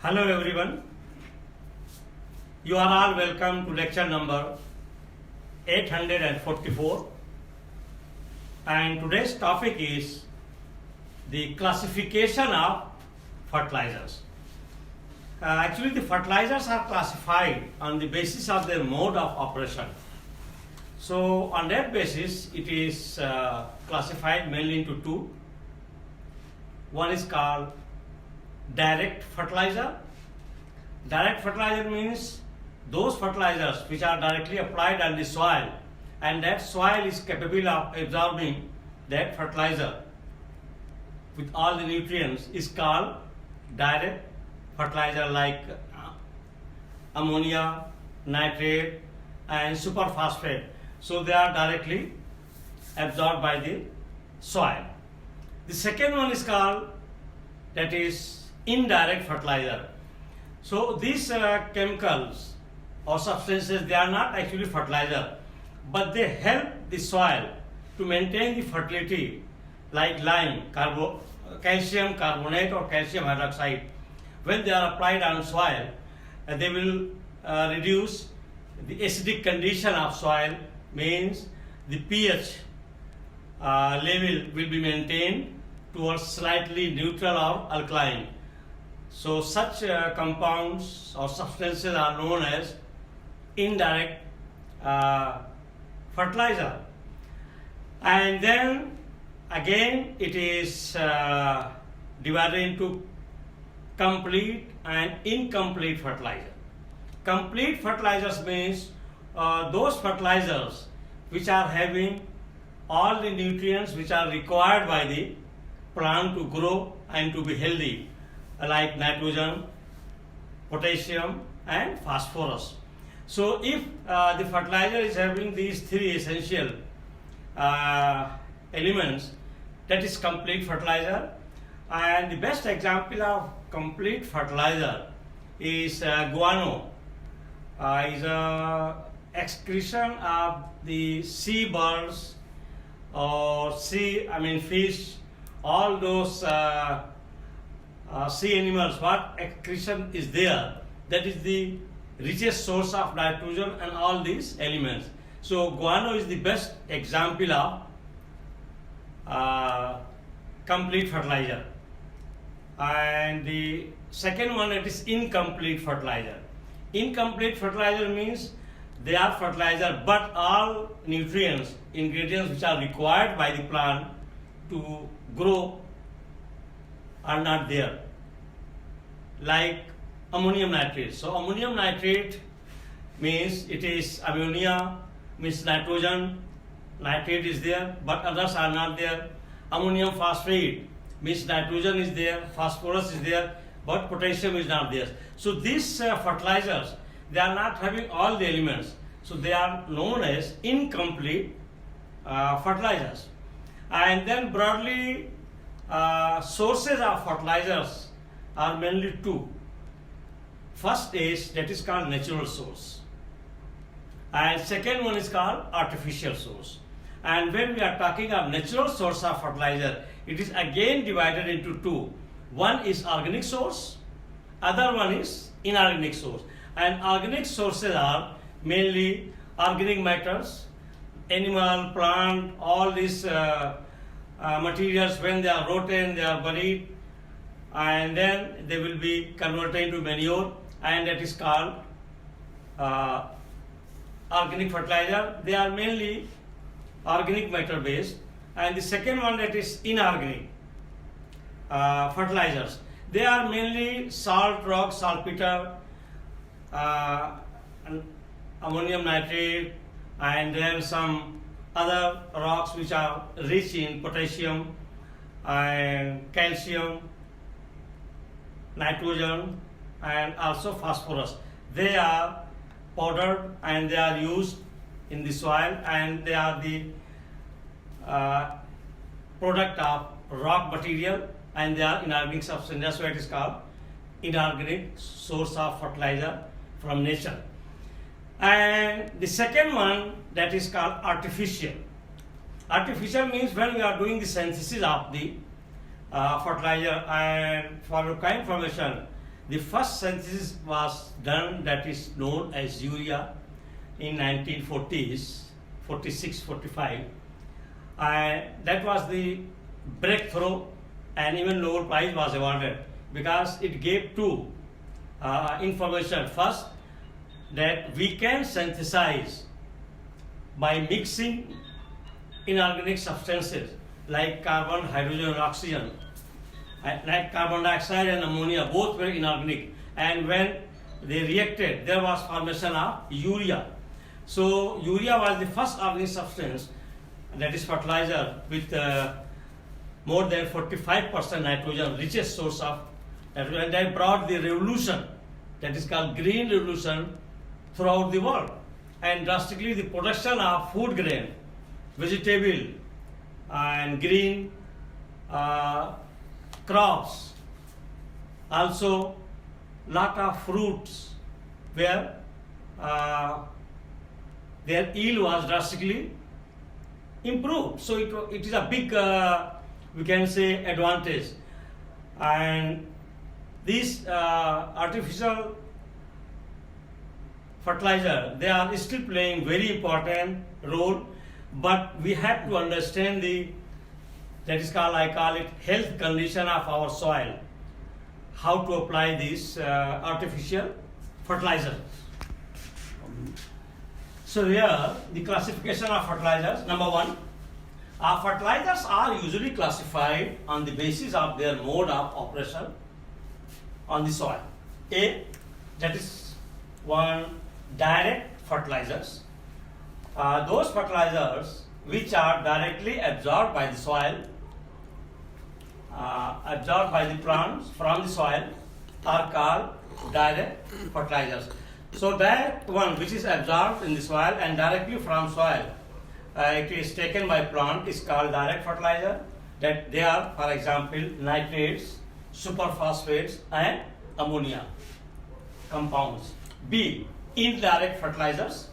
Hello everyone. You are all welcome to lecture number 844, and today's topic is the classification of fertilizers. Actually, the fertilizers are classified on the basis of their mode of operation. So on that basis, it is classified mainly into two. One is called direct fertilizer. Direct fertilizer means those fertilizers which are directly applied on the soil, and that soil is capable of absorbing that fertilizer with all the nutrients is called direct fertilizer, like ammonia, nitrate and superphosphate. So they are directly absorbed by the soil. The second one is called, that is, indirect fertilizer. So these chemicals or substances, they are not actually fertilizer, but they help the soil to maintain the fertility, like lime, calcium carbonate or calcium hydroxide. When they are applied on soil, they will reduce the acidic condition of soil, means the pH level will be maintained towards slightly neutral or alkaline. So such compounds or substances are known as indirect fertilizer. And then again it is divided into complete and incomplete fertilizer. Complete fertilizers means those fertilizers which are having all the nutrients which are required by the plant to grow and to be healthy, like nitrogen, potassium and phosphorus. So if the fertilizer is having these three essential elements, that is complete fertilizer. And the best example of complete fertilizer is guano. Is a excretion of the sea birds or fish, all those sea animals. What excretion is there, that is the richest source of nitrogen and all these elements. So guano is the best example of complete fertilizer. And the second one, it is incomplete fertilizer. Incomplete fertilizer means they are fertilizer, but all nutrients, ingredients which are required by the plant to grow are not there, like ammonium nitrate. So ammonium nitrate means it is ammonia, means nitrogen, nitrate is there, but others are not there. Ammonium phosphate means nitrogen is there, phosphorus is there, but potassium is not there. So these fertilizers, they are not having all the elements, so they are known as incomplete fertilizers. And then broadly, sources of fertilizers are mainly two. First is, that is called natural source, and second one is called artificial source. And when we are talking of natural source of fertilizer, it is again divided into two. One is organic source, other one is inorganic source. And organic sources are mainly organic matters, animal, plant, all these materials. When they are rotten, they are buried, and then they will be converted into manure, and that is called organic fertilizer. They are mainly organic matter based. And the second one, that is inorganic fertilizers. They are mainly salt rock, saltpeter, ammonium nitrate, and then some other rocks which are rich in potassium and calcium, nitrogen and also phosphorus. They are powdered and they are used in the soil, and they are the product of rock material, and they are inorganic substance. That's why it is called inorganic source of fertilizer from nature. And the second one, that is called artificial. Artificial means when we are doing the synthesis of the fertilizer. And for your kind information, The first synthesis was done, that is known as urea, in 1940s, 46, 45. And that was the breakthrough, and even Nobel Prize was awarded because it gave two information. First, that we can synthesize by mixing inorganic substances like carbon, hydrogen, and oxygen, like carbon dioxide and ammonia, both were inorganic. And when they reacted, there was formation of urea. So urea was the first organic substance, that is fertilizer, with more than 45% nitrogen, richest source of nitrogen. And that brought the revolution, that is called green revolution, throughout the world. And drastically the production of food grain, vegetable, and green crops, also lot of fruits where their yield was drastically improved. So it is a big, we can say, advantage. And these artificial fertilizer, they are still playing very important role, but we have to understand that is called, I call it, health condition of our soil, how to apply these artificial fertilizers. So here the classification of fertilizers. Number one, fertilizers are usually classified on the basis of their mode of operation on the soil. A, that is one, direct fertilizers. Those fertilizers which are directly absorbed by the soil, absorbed by the plants from the soil, are called direct fertilizers. So that one which is absorbed in the soil and directly from soil, it is taken by plant, is called direct fertilizer. That they are, for example, nitrates, superphosphates, and ammonia compounds. B, indirect fertilizers.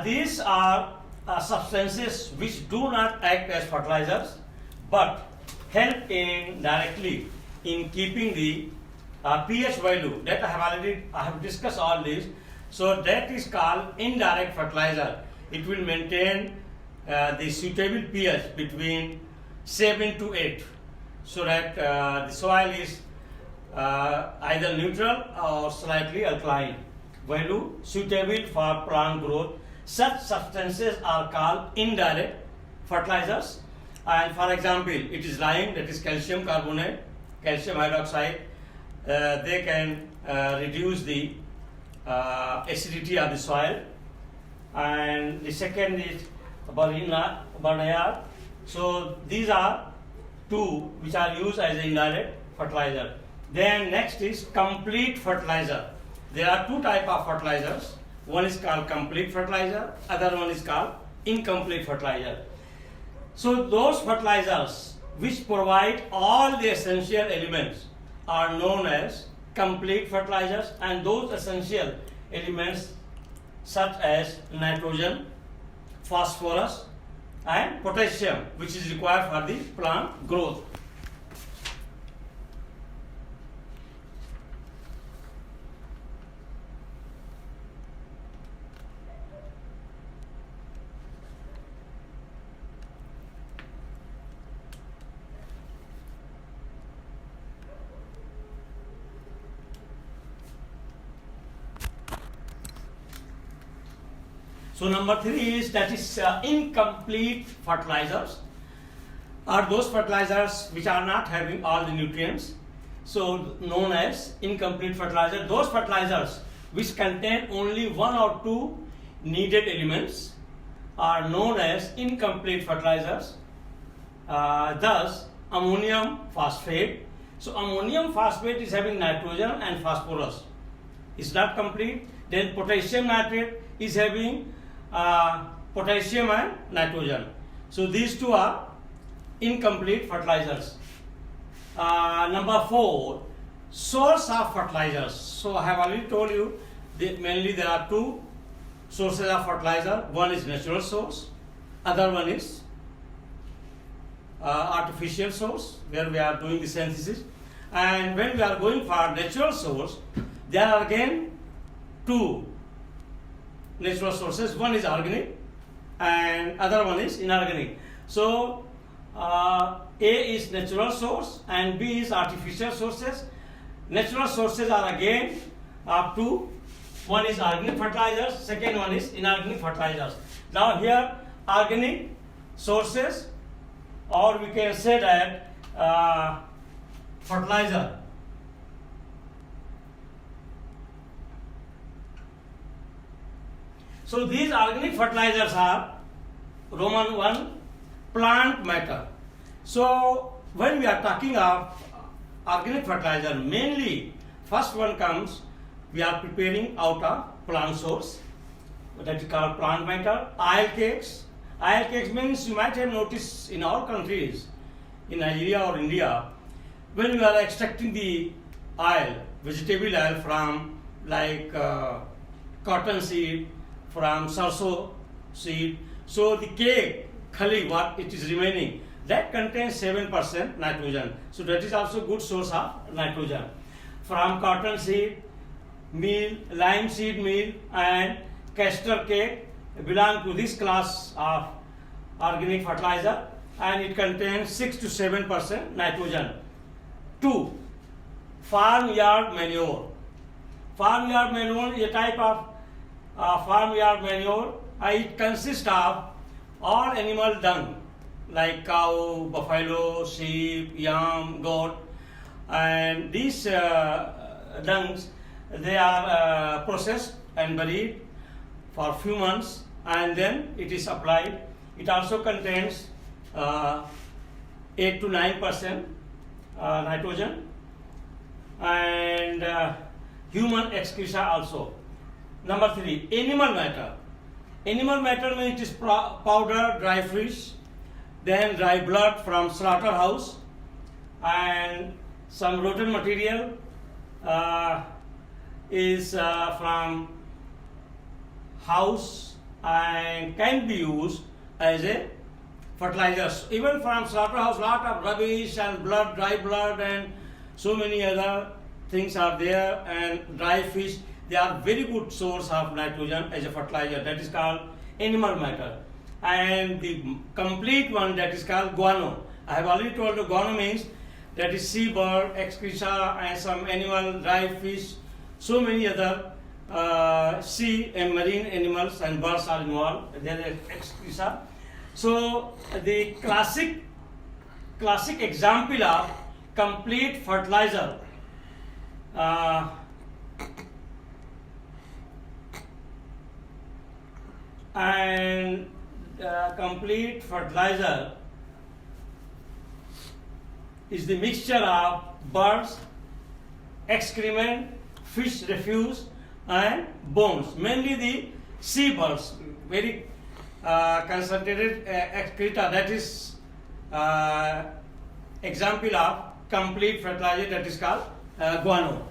These are substances which do not act as fertilizers but help directly in keeping the pH value. That I have discussed all this. So that is called indirect fertilizer. It will maintain the suitable pH between 7 to 8, so that the soil is either neutral or slightly alkaline, value suitable for plant growth. Such substances are called indirect fertilizers. And for example, it is lime, that is calcium carbonate, calcium hydroxide. They can reduce the acidity of the soil. And the second is Barnard. So these are two which are used as indirect fertilizer. Then next is complete fertilizer. There are two types of fertilizers. One is called complete fertilizer, other one is called incomplete fertilizer. So those fertilizers which provide all the essential elements are known as complete fertilizers, and those essential elements such as nitrogen, phosphorus, and potassium, which is required for the plant growth. So number 3 is, that is incomplete fertilizers, are those fertilizers which are not having all the nutrients, so known as incomplete fertilizer. Those fertilizers which contain only one or two needed elements are known as incomplete fertilizers. Thus ammonium phosphate. So ammonium phosphate is having nitrogen and phosphorus, it's not complete. Then potassium nitrate is having potassium and nitrogen. So these two are incomplete fertilizers. Number 4, source of fertilizers. So I have already told you that mainly there are two sources of fertilizer. One is natural source, other one is artificial source, where we are doing the synthesis. And when we are going for natural source, there are again two natural sources. One is organic and other one is inorganic. So A is natural source and B is artificial sources. Natural sources are again up to, one is organic fertilizers, second one is inorganic fertilizers. Now here organic sources, or we can say that fertilizer. So these organic fertilizers are Roman 1, plant matter. So when we are talking of organic fertilizer, mainly first one comes, we are preparing out of plant source, that is called plant matter. Oil cakes. Oil cakes means, you might have noticed in our countries, in Nigeria or India, when we are extracting the oil, vegetable oil from like cotton seed, from sarso seed, so the cake, khali, what it is remaining, that contains 7% nitrogen. So that is also good source of nitrogen. From cotton seed, meal, lime seed meal and castor cake belong to this class of organic fertilizer, and it contains 6 to 7% nitrogen. 2. Farmyard manure. Farmyard manure is a type of farmyard manure. It consists of all animal dung like cow, buffalo, sheep, yam, goat, and these dungs, they are processed and buried for few months and then it is applied. It also contains 8 to 9% nitrogen and human excreta also. Number 3, animal matter. Animal matter means it is powder, dry fish, then dry blood from slaughterhouse and some rotten material is from house and can be used as a fertilizer. Even from slaughterhouse, lot of rubbish and blood, dry blood and so many other things are there, and dry fish, they are very good source of nitrogen as a fertilizer. That is called animal matter. And the complete one, that is called guano. I have already told you guano means that is seabird, excreta and some animal, dry fish, so many other sea and marine animals and birds are involved. There is excreta. So the classic example of complete fertilizer and complete fertilizer is the mixture of birds, excrement, fish refuse and bones, mainly the sea birds, very concentrated excreta. That is example of complete fertilizer, that is called guano.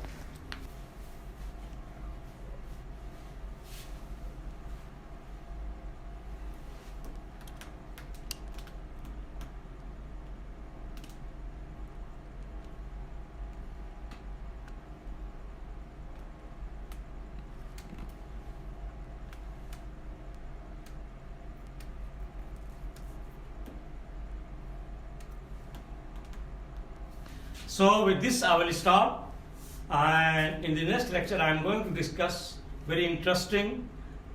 So with this I will stop, and in the next lecture I am going to discuss very interesting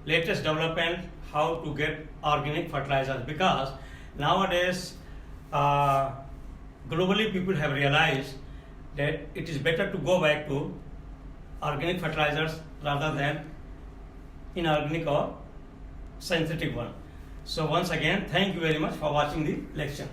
latest development how to get organic fertilizers, because nowadays globally people have realized that it is better to go back to organic fertilizers rather than inorganic or synthetic one. So once again, thank you very much for watching the lecture.